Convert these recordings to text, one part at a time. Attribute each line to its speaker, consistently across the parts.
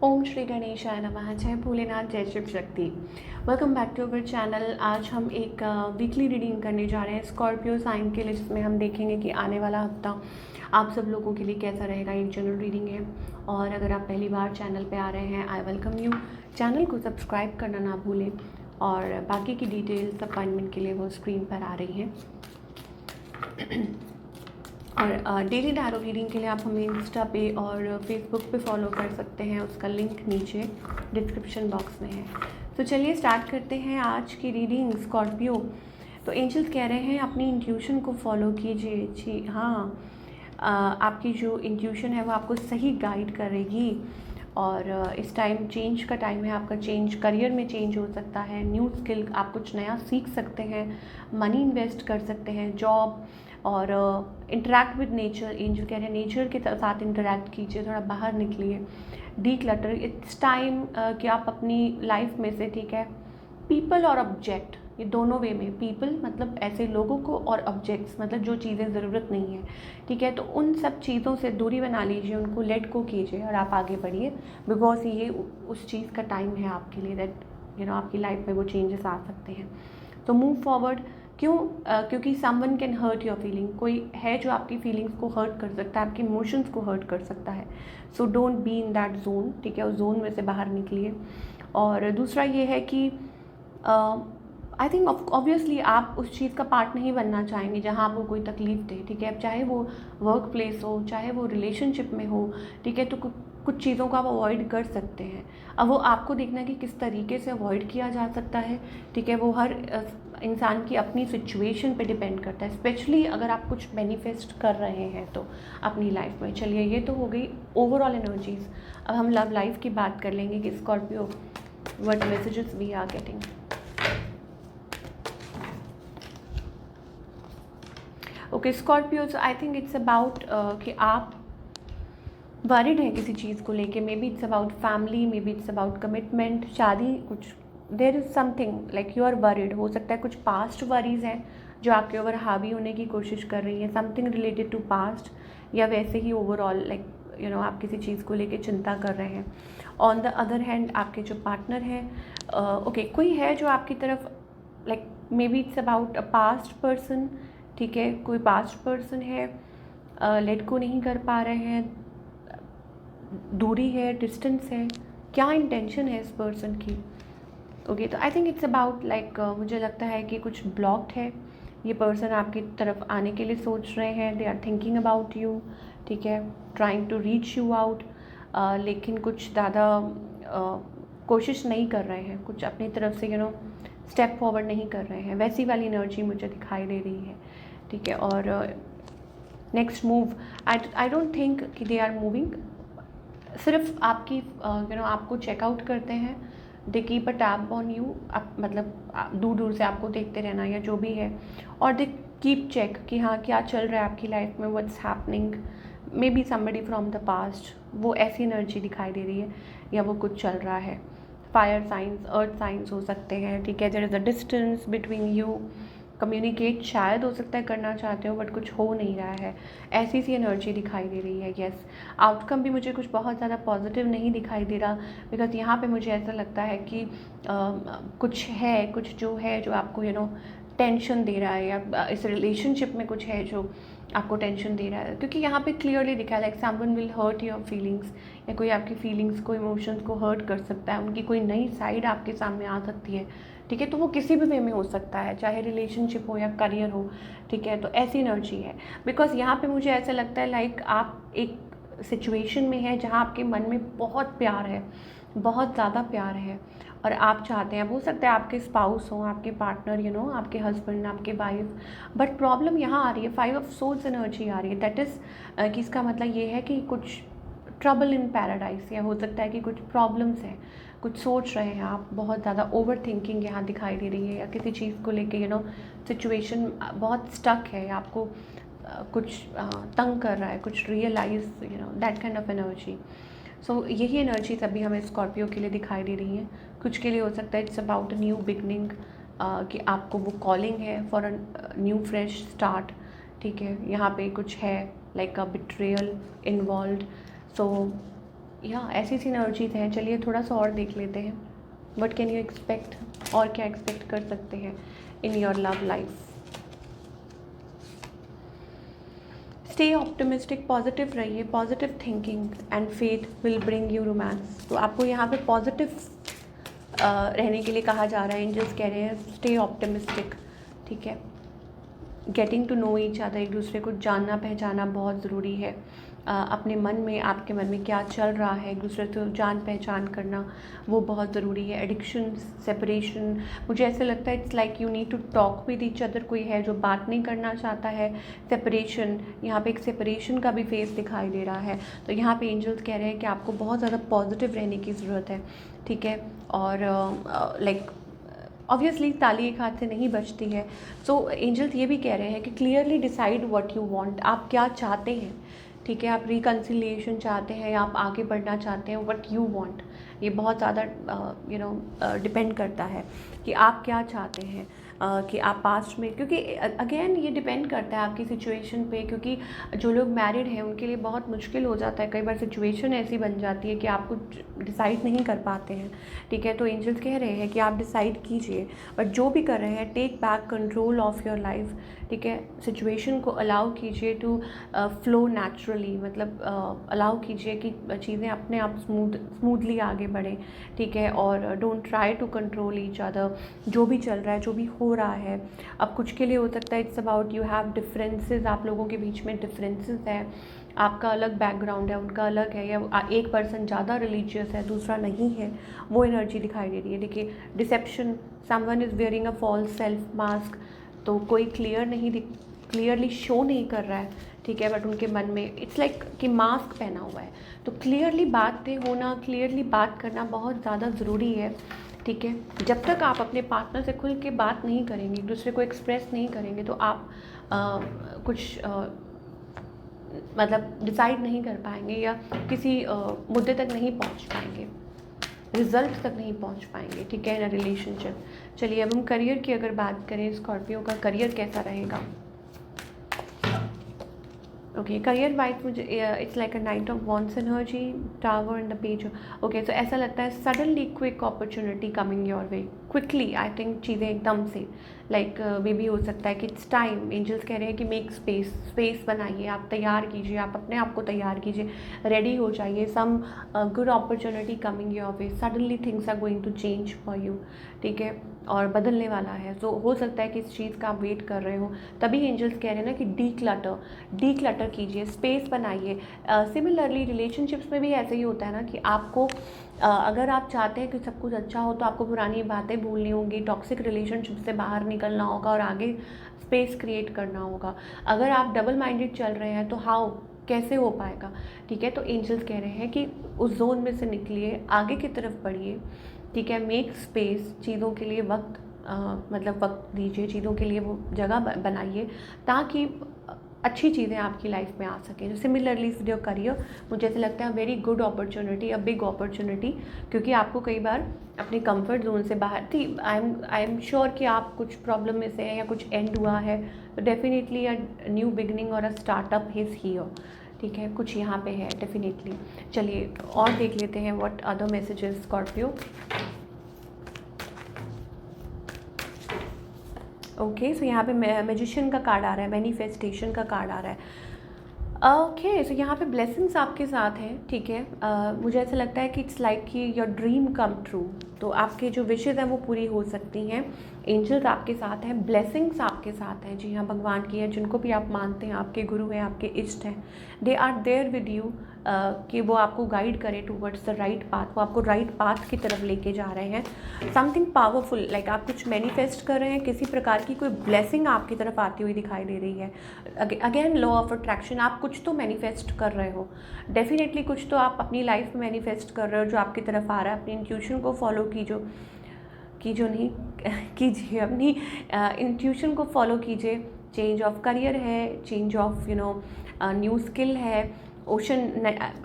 Speaker 1: ओम श्री गणेशाय नमः। जय भोलेनाथ, जय Shiv Shakti. Welcome back to our channel. आज हम एक वीकली रीडिंग करने जा रहे हैं स्कॉर्पियो साइन के लिए, जिसमें हम देखेंगे कि आने वाला हफ्ता आप सब लोगों के लिए कैसा रहेगा। एक जनरल रीडिंग है और अगर आप पहली बार चैनल पे आ रहे हैं, आई वेलकम यू। चैनल को सब्सक्राइब करना ना भूलें और बाकी की डिटेल्स अपॉइंटमेंट के लिए वो स्क्रीन पर आ रही हैं। और डेली टैरो रीडिंग के लिए आप हमें इंस्टा पे और फेसबुक पे फॉलो कर सकते हैं, उसका लिंक नीचे डिस्क्रिप्शन बॉक्स में है। तो चलिए स्टार्ट करते हैं आज की रीडिंग स्कॉर्पियो। तो एंजल्स कह रहे हैं अपनी इंट्यूशन को फॉलो कीजिए। जी हाँ, आपकी जो इंट्यूशन है वो आपको सही गाइड करेगी और इस टाइम चेंज का टाइम है आपका। चेंज करियर में चेंज हो सकता है, न्यू स्किल आप कुछ नया सीख सकते हैं, मनी इन्वेस्ट कर सकते हैं, जॉब और इंटरेक्ट विद नेचर। एंजल कह रहे हैं नेचर के साथ इंटरेक्ट कीजिए, थोड़ा बाहर निकलिए, डी क्लटर। इट्स टाइम कि आप अपनी लाइफ में से, ठीक है, पीपल और ऑब्जेक्ट, ये दोनों वे में, पीपल मतलब ऐसे लोगों को और ऑब्जेक्ट्स मतलब जो चीज़ें ज़रूरत नहीं है, ठीक है, तो उन सब चीज़ों से दूरी बना लीजिए, उनको लेट को कीजिए और आप आगे बढ़िए। बिकॉज ये उस चीज़ का टाइम है आपके लिए, दैट आपकी लाइफ में वो चेंजेस आ सकते हैं। तो मूव फॉरवर्ड। क्यों? क्योंकि someone can hurt your feeling. कोई है जो आपकी फीलिंग्स को हर्ट कर सकता है, आपके इमोशंस को हर्ट कर सकता है। So don't be in that zone, ठीक है, उस जोन में से बाहर निकलिए। और दूसरा ये है कि आई थिंक ऑब्वियसली आप उस चीज़ का पार्ट नहीं बनना चाहेंगे जहाँ आपको कोई तकलीफ दे, ठीक है। अब चाहे वो वर्क प्लेस हो, चाहे वो रिलेशनशिप में हो, ठीक है, तो कुछ चीज़ों को आप अवॉइड कर सकते हैं। अब वो आपको देखना है कि किस तरीके से अवॉइड किया जा सकता है, ठीक है। वो हर इंसान की अपनी सिचुएशन पे डिपेंड करता है, स्पेशली अगर आप कुछ मैनिफेस्ट कर रहे हैं तो अपनी लाइफ में। चलिए, ये तो हो गई ओवरऑल एनर्जीज। अब हम लव लाइफ की बात कर लेंगे कि Scorpio what messages we are getting. Okay Scorpio, I think it's about कि आप वरीड हैं किसी चीज़ को लेके। Maybe it's about family, maybe it's about commitment, शादी, कुछ there is something like you are worried. हो सकता है कुछ पास्ट वरीज हैं जो आपके ऊपर हावी होने की कोशिश कर रही हैं, समथिंग रिलेटेड टू पास्ट, या वैसे ही ओवरऑल लाइक आप किसी चीज़ को लेके चिंता कर रहे हैं। ऑन द अदर हैंड आपके जो पार्टनर हैं, ओके कोई है जो आपकी तरफ like may be it's about a past person, ठीक है, कोई पास्ट पर्सन है, लेट को नहीं कर पा रहे हैं, दूरी है, डिस्टेंस है, क्या इंटेंशन है इस पर्सन की। ओके तो आई थिंक इट्स अबाउट लाइक मुझे लगता है कि कुछ ब्लॉक्ड है। ये पर्सन आपकी तरफ आने के लिए सोच रहे हैं, they are thinking about you, ठीक है, trying to reach you out, लेकिन कुछ ज़्यादा कोशिश नहीं कर रहे हैं, कुछ अपनी तरफ से स्टेप फॉरवर्ड नहीं कर रहे हैं। वैसी वाली एनर्जी मुझे दिखाई दे रही है, ठीक है। और next move, I don't think कि दे आर मूविंग, सिर्फ आपकी आपको चेकआउट करते हैं, they keep a tab on you, आप मतलब दूर दूर से आपको देखते रहना या जो भी है, और दे कीप चेक कि हाँ क्या चल रहा है आपकी लाइफ में, what's happening, may be somebody from the past, वो ऐसी एनर्जी दिखाई दे रही है, या वो कुछ चल रहा है। फायर साइंस, अर्थ साइंस हो सकते हैं, ठीक है। There is a distance between you, communicate शायद हो सकता है करना चाहते हो बट कुछ हो नहीं रहा है, ऐसी सी एनर्जी दिखाई दे रही है। येस, आउटकम भी मुझे कुछ बहुत ज़्यादा पॉजिटिव नहीं दिखाई दे रहा, बिकॉज यहाँ पे मुझे ऐसा लगता है कि कुछ है, कुछ जो है जो आपको टेंशन दे रहा है, या इस रिलेशनशिप में कुछ है जो आपको टेंशन दे रहा है, क्योंकि यहाँ पे क्लियरली दिखा है like someone will hurt your feelings, या कोई आपकी फीलिंग्स को, इमोशंस को हर्ट कर सकता है, उनकी कोई नई साइड आपके सामने आ सकती है, ठीक है। तो वो किसी भी वे में हो सकता है, चाहे रिलेशनशिप हो या करियर हो, ठीक है। तो ऐसी एनर्जी है, बिकॉज यहाँ पे मुझे ऐसा लगता है लाइक आप एक सिचुएशन में है जहाँ आपके मन में बहुत प्यार है, बहुत ज़्यादा प्यार है, और आप चाहते हैं, हो सकता है आपके स्पाउस हो, आपके पार्टनर, आपके हस्बैंड, आपके वाइफ, बट प्रॉब्लम यहाँ आ रही है, 5 ऑफ सोल्स एनर्जी आ रही है, दैट इज़ कि इसका मतलब ये है कि कुछ ट्रबल इन पैराडाइज, या हो सकता है कि कुछ प्रॉब्लम्स हैं, कुछ सोच रहे हैं आप, बहुत ज़्यादा ओवर थिंकिंग यहाँ दिखाई दे रही है, या किसी चीज़ को लेके सिचुएशन बहुत स्टक है, आपको कुछ तंग कर रहा है, कुछ realise that kind of energy. So यही एनर्जीज अभी हमें स्कॉर्पियो के लिए दिखाई दे रही हैं। कुछ के लिए हो सकता है it's about a new beginning, कि आपको वो कॉलिंग है for a new fresh start, ठीक है। यहाँ पे कुछ है लाइक अ बिट्रेयल इन्वॉल्व, सो या ऐसी सी एनर्जीज हैं। चलिए थोड़ा सा और देख लेते हैं, व्हाट कैन यू एक्सपेक्ट, और क्या एक्सपेक्ट कर सकते हैं in your love life. Stay optimistic, positive रहिए, positive thinking and faith will bring you romance. तो आपको यहाँ पे पॉजिटिव रहने के लिए कहा जा रहा है। एंजल्स कह रहे हैं स्टे ऑप्टिमिस्टिक, ठीक है। Getting to know each other, एक दूसरे को जानना पहचाना बहुत ज़रूरी है। अपने मन में, आपके मन में क्या चल रहा है, एक दूसरे से जान पहचान करना वो बहुत ज़रूरी है। एडिक्शन, सेपरेशन, मुझे ऐसे लगता है it's like you need to talk with each other. कोई है जो बात नहीं करना चाहता है। सेपरेशन, यहाँ पे एक सेपरेशन का भी फेस दिखाई दे रहा है। तो यहाँ पे एंजल्स कह रहे हैं कि आपको बहुत ज़्यादा पॉजिटिव रहने की ज़रूरत है, ठीक है। और लाइक ऑब्वियसली ताली एक हाथ से नहीं बजती है। सो एंजल्स ये भी कह रहे हैं कि clearly decide what you want, आप क्या चाहते हैं, ठीक है। आप रिकन्सिलिएशन चाहते हैं या आप आगे बढ़ना चाहते हैं, व्हाट यू वांट, ये बहुत ज़्यादा डिपेंड करता है कि आप क्या चाहते हैं। कि आप पास्ट में, क्योंकि अगेन ये डिपेंड करता है आपकी सिचुएशन पे, क्योंकि जो लोग मैरिड हैं उनके लिए बहुत मुश्किल हो जाता है। कई बार सिचुएशन ऐसी बन जाती है कि आप कुछ डिसाइड नहीं कर पाते हैं, ठीक है। तो एंजल्स कह रहे हैं कि आप डिसाइड कीजिए, बट जो भी कर रहे हैं take back control of your life, ठीक है। सिचुएशन को अलाउ कीजिए टू फ्लो नेचुरली, मतलब अलाउ कीजिए कि चीज़ें अपने आप स्मूथली आगे बढ़ें, ठीक है। और don't try to control each other, जो भी चल रहा है, जो भी हो रहा है। अब कुछ के लिए हो सकता है it's about you have differences, आप लोगों के बीच में डिफरेंसेस है, आपका अलग बैकग्राउंड है, उनका अलग है, या एक पर्सन ज़्यादा रिलीजियस है, दूसरा नहीं है, वो एनर्जी दिखाई दे रही है। देखिए deception, someone is wearing a false self mask, तो कोई क्लियरली शो नहीं कर रहा है, ठीक है, बट उनके मन में इट्स लाइक कि मास्क पहना हुआ है। तो क्लियरली बातें होना, क्लियरली बात करना बहुत ज़्यादा ज़रूरी है, ठीक है। जब तक आप अपने पार्टनर से खुल के बात नहीं करेंगे, एक दूसरे को एक्सप्रेस नहीं करेंगे, तो आप कुछ मतलब डिसाइड नहीं कर पाएंगे, या किसी मुद्दे तक नहीं पहुंच पाएंगे, रिजल्ट तक नहीं पहुंच पाएंगे, ठीक है, इन अ रिलेशनशिप। चलिए अब हम करियर की अगर बात करें, स्कॉर्पियो का करियर कैसा रहेगा। ओके, करियर वाइज मुझे it's like a night of wands energy, tower and the page. Okay, तो ऐसा लगता है suddenly quick opportunity coming your way, quickly I think चीज़ें एकदम से लाइक मे बी हो सकता है कि इट्स टाइम। एंजल्स कह रहे हैं कि मेक स्पेस बनाइए, आप तैयार कीजिए, आप अपने आप को तैयार कीजिए, रेडी हो जाइए। Some good opportunity coming your way, suddenly things are going to change for you, ठीक है, और बदलने वाला है। तो हो सकता है कि इस चीज़ का आप वेट कर रहे हो, तभी एंजल्स कह रहे हैं ना कि डी क्लटर कीजिए, स्पेस बनाइए। सिमिलरली रिलेशनशिप्स में भी ऐसे ही होता है ना कि आपको अगर आप चाहते हैं कि सब कुछ अच्छा हो, तो आपको पुरानी बातें भूलनी होंगी, टॉक्सिक रिलेशनशिप से बाहर निकलना होगा और आगे स्पेस क्रिएट करना होगा। अगर आप डबल माइंडेड चल रहे हैं तो कैसे हो पाएगा, ठीक है। तो एंजल्स कह रहे हैं कि उस जोन में से निकलिए, आगे की तरफ बढ़िए, ठीक है। मेक स्पेस, चीज़ों के लिए वक्त मतलब वक्त दीजिए, चीज़ों के लिए वो जगह बनाइए ताकि अच्छी चीज़ें आपकी लाइफ में आ सकें। सिमिलरली विद योर करियर, मुझे ऐसा लगता है very good opportunity, a big opportunity, क्योंकि आपको कई बार अपने कंफर्ट जोन से बाहर थी। आई एम श्योर कि आप कुछ प्रॉब्लम में से हैं या कुछ एंड हुआ है, तो डेफिनेटली अ न्यू बिगनिंग और अ स्टार्टअप इज़ हियर, ठीक है, कुछ यहाँ पे है डेफिनेटली। चलिए और देख लेते हैं what other messages Scorpio. Okay, so यहाँ पे मैजिशियन का कार्ड आ रहा है, मैनिफेस्टेशन का कार्ड आ रहा है। ओके, सो यहाँ पे ब्लेसिंग्स आपके साथ हैं, ठीक है। मुझे ऐसा लगता है कि इट्स लाइक कि योर ड्रीम कम ट्रू, तो आपके जो विशेज़ हैं वो पूरी हो सकती हैं। एंजल्स आपके साथ हैं, ब्लेसिंग्स आपके साथ हैं, जी हाँ, भगवान की है, जिनको भी आप मानते हैं, आपके गुरु हैं, आपके इष्ट हैं, they are there with you, कि वो आपको गाइड करें टूवर्ड्स द राइट पाथ, वो आपको राइट पाथ की तरफ लेके जा रहे हैं। समथिंग पावरफुल, लाइक आप कुछ मैनिफेस्ट कर रहे हैं, किसी प्रकार की कोई ब्लेसिंग आपकी तरफ आती हुई दिखाई दे रही है। अगेन लॉ ऑफ अट्रैक्शन, आप कुछ तो मैनिफेस्ट कर रहे हो, डेफिनेटली कुछ तो आप अपनी लाइफ में मैनिफेस्ट कर रहे हो जो आपकी तरफ आ रहा है। अपनी इंट्यूशन को फॉलो कीजिए, अपनी इंट्यूशन को फॉलो कीजिए। चेंज ऑफ करियर है, चेंज ऑफ न्यू स्किल है, ओशन।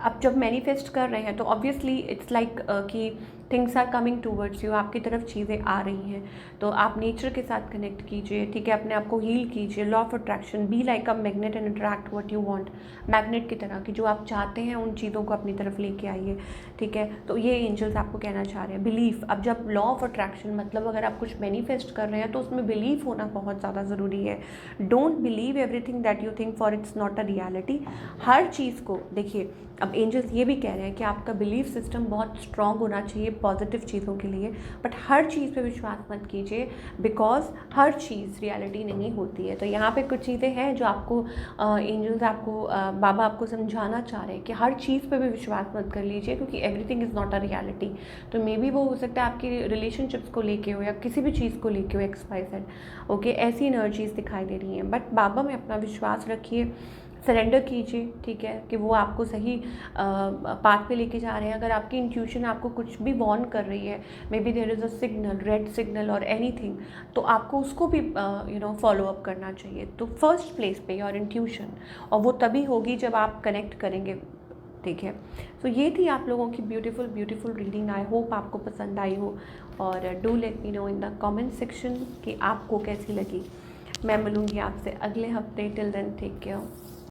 Speaker 1: अब जब मैनिफेस्ट कर रहे हैं तो ऑब्वियसली इट्स लाइक कि things are coming towards you, आपकी तरफ चीज़ें आ रही हैं। तो आप नेचर के साथ कनेक्ट कीजिए, ठीक है, अपने आप को हील कीजिए। Law of attraction, be like a magnet and attract what you want. Magnet की तरह कि जो आप चाहते हैं उन चीज़ों को अपनी तरफ लेके आइए, ठीक है। तो ये एंजल्स आपको कहना चाह रहे हैं। बिलीफ, अब जब लॉ ऑफ अट्रैक्शन मतलब अगर आप कुछ मैनिफेस्ट कर रहे हैं तो उसमें बिलीफ होना बहुत ज़्यादा ज़रूरी है। Don't believe everything that you think for it's not a reality. हर चीज़ को देखिए, अब एंजल्स ये भी कह रहे हैं कि आपका बिलीफ सिस्टम बहुत स्ट्रॉन्ग होना चाहिए पॉजिटिव चीज़ों के लिए, बट हर चीज़ पे विश्वास मत कीजिए, बिकॉज हर चीज़ रियलिटी नहीं होती है। तो यहाँ पे कुछ चीज़ें हैं जो आपको एंजल्स आपको बाबा आपको समझाना चाह रहे हैं कि हर चीज़ पे भी विश्वास मत कर लीजिए, क्योंकि everything is not a reality. तो मे बी वो हो सकता है आपकी रिलेशनशिप्स को लेके हो या किसी भी चीज़ को लेके हो, XYZ, ओके, ऐसी एनर्जीज दिखाई दे रही हैं। बट बाबा में अपना विश्वास रखिए, सरेंडर कीजिए, ठीक है, कि वो आपको सही पाथ पे लेके जा रहे हैं। अगर आपकी इंट्यूशन आपको कुछ भी वॉर्न कर रही है, maybe there is a signal, red signal और एनीथिंग, तो आपको उसको भी फॉलो अप करना चाहिए। तो फर्स्ट प्लेस पे योर इंट्यूशन, और वो तभी होगी जब आप कनेक्ट करेंगे, ठीक है। तो ये थी आप लोगों की ब्यूटीफुल रीडिंग। आई होप आपको पसंद आई हो, और do let me know in the comment section कि आपको कैसी लगी। मैं मिलूँगी आपसे अगले हफ्ते। Till then take care.